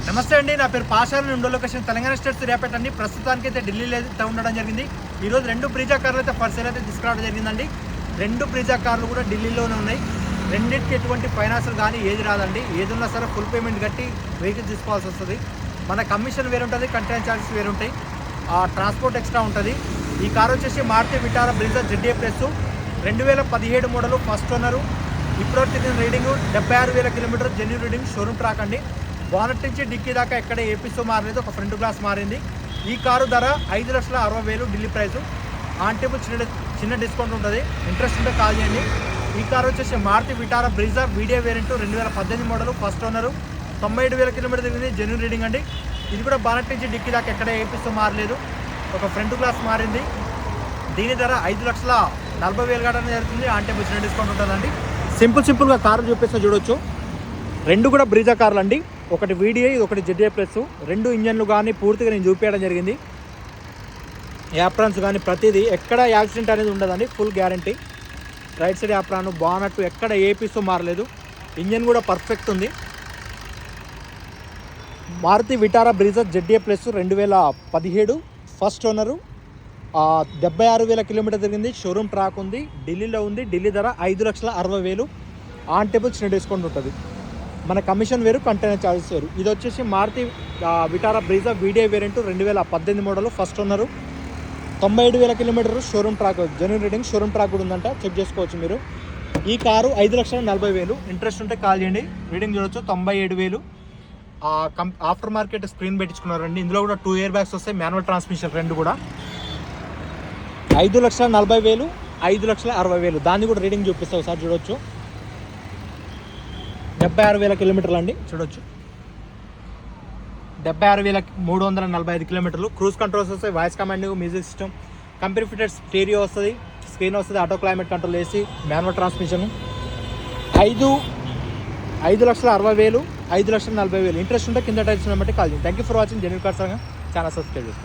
నమస్తే అండి, నా పేరు పాషాను. రెండో లొకేషన్ తెలంగాణ స్టేట్ సూర్యాపేట అండి. ప్రస్తుతానికి అయితే ఢిల్లీలో అయితే ఉండడం జరిగింది. ఈరోజు 2 బ్రీజా కార్లు అయితే ఫర్ సేల్ అయితే తీసుకురావడం జరిగిందండి. 2 బ్రీజా కార్లు కూడా ఢిల్లీలోనే ఉన్నాయి. రెండింటికి ఎటువంటి ఫైనాన్షియల్ కానీ ఏది రాదండి. ఏది ఉన్నా సరే ఫుల్ పేమెంట్ కట్టి వెహికల్ తీసుకోవాల్సి వస్తుంది. మన కమిషన్ వేరు ఉంటుంది, కంటైనర్ ఛార్జెస్ వేరు ఉంటాయి, ట్రాన్స్పోర్ట్ ఎక్స్ట్రా ఉంటుంది. ఈ కార్ వచ్చేసి Maruti Vitara Brezza ZA plus 2017 model, first owner. ఇప్పటివరకు తిరిగిన reading 76,000 kilometre genuine reading, showroom track అండి. బానెట్ నుంచి డిక్కీ దాకా ఎక్కడ ఏపీసో మారలేదు, ఒక ఫ్రంట్ గ్లాస్ మారింది. ఈ కారు ధర 5,60,000 ఢిల్లీ ప్రైస్. ఆన్ టేబుల్ చిన్న డిస్కౌంట్ ఉంటుంది. ఇంట్రెస్ట్ ఉంటే కాల్ చేయండి. ఈ కారు వచ్చేసి Maruti Vitara Brezza video variant 2018 model, first owner. 97,000 kilometre తిరిగింది, జెన్యూన్ రీడింగ్ అండి. ఇది కూడా బానెట్ నుంచి డిక్కీ దాకా ఎక్కడ ఏపీసో మారలేదు, ఒక ఫ్రంట్ గ్లాస్ మారింది. దీని ధర 5,40,000 కావడం జరుగుతుంది. ఆన్ టేబుల్ చిన్న డిస్కౌంట్ ఉంటుందండి. సింపుల్గా కారు చూపిస్తే చూడొచ్చు. 2 కూడా బ్రీజా కార్లు అండి. ఒకటి VDI, ఒకటి ZA ప్లస్. 2 ఇంజన్లు కానీ పూర్తిగా నేను చూపించడం జరిగింది. యాప్రాన్స్ కానీ ప్రతిదీ ఎక్కడ యాక్సిడెంట్ అనేది ఉండదండి, full guarantee. Right side apron, bonnet ఎక్కడ ఏపీసో మారలేదు. ఇంజన్ కూడా పర్ఫెక్ట్ ఉంది. Maruti Vitara Brezza ZA plus 2017 first owner. 76,000 kilometre తిరిగింది, షోరూమ్ ట్రాక్ ఉంది, ఢిల్లీలో ఉంది. ఢిల్లీ ధర 5,60,000. ఆన్ టేబుల్ చిన్న డిస్కౌంట్ ఉంటుంది. మన కమిషన్ వేరు, కంటైనర్ ఛార్జెస్ వేరు. ఇది వచ్చేసి Maruti Vitara Brezza VDI variant 2018 model, first owner. 97,000 kilometre, showroom track, genuine reading, showroom track కూడా ఉందంట, చెక్ చేసుకోవచ్చు మీరు. ఈ కారు 5,40,000. ఇంట్రెస్ట్ ఉంటే కాల్ చేయండి. రీడింగ్ చూడొచ్చు 97,000. ఆఫ్టర్ మార్కెట్ స్క్రీన్ పెట్టించుకున్నారండి. ఇందులో కూడా 2 ఇయర్ బ్యాగ్స్ వస్తాయి, మాన్యువల్ ట్రాన్స్మిషన్, 2 కూడా. 5,40,000, 5,60,000. దాన్ని కూడా రీడింగ్ చూపిస్తావు ఒకసారి చూడొచ్చు. 76,000 కిలోమీటర్లు అండి, చూడొచ్చు. 76,345 కిలోమీటర్లు. క్రూజ్ కంట్రోల్స్ వస్తాయి, voice command, music system, company fitted stereo వస్తుంది, స్క్రీన్ వస్తుంది, auto climate control, AC, manual transmission. 5,60,000, 5,40,000. Interest ఉంటే కింద టైప్స్ బట్టి కాల్ చేయండి. Thank you for watching. Genuine cars channel subscribe చేసుకోండి.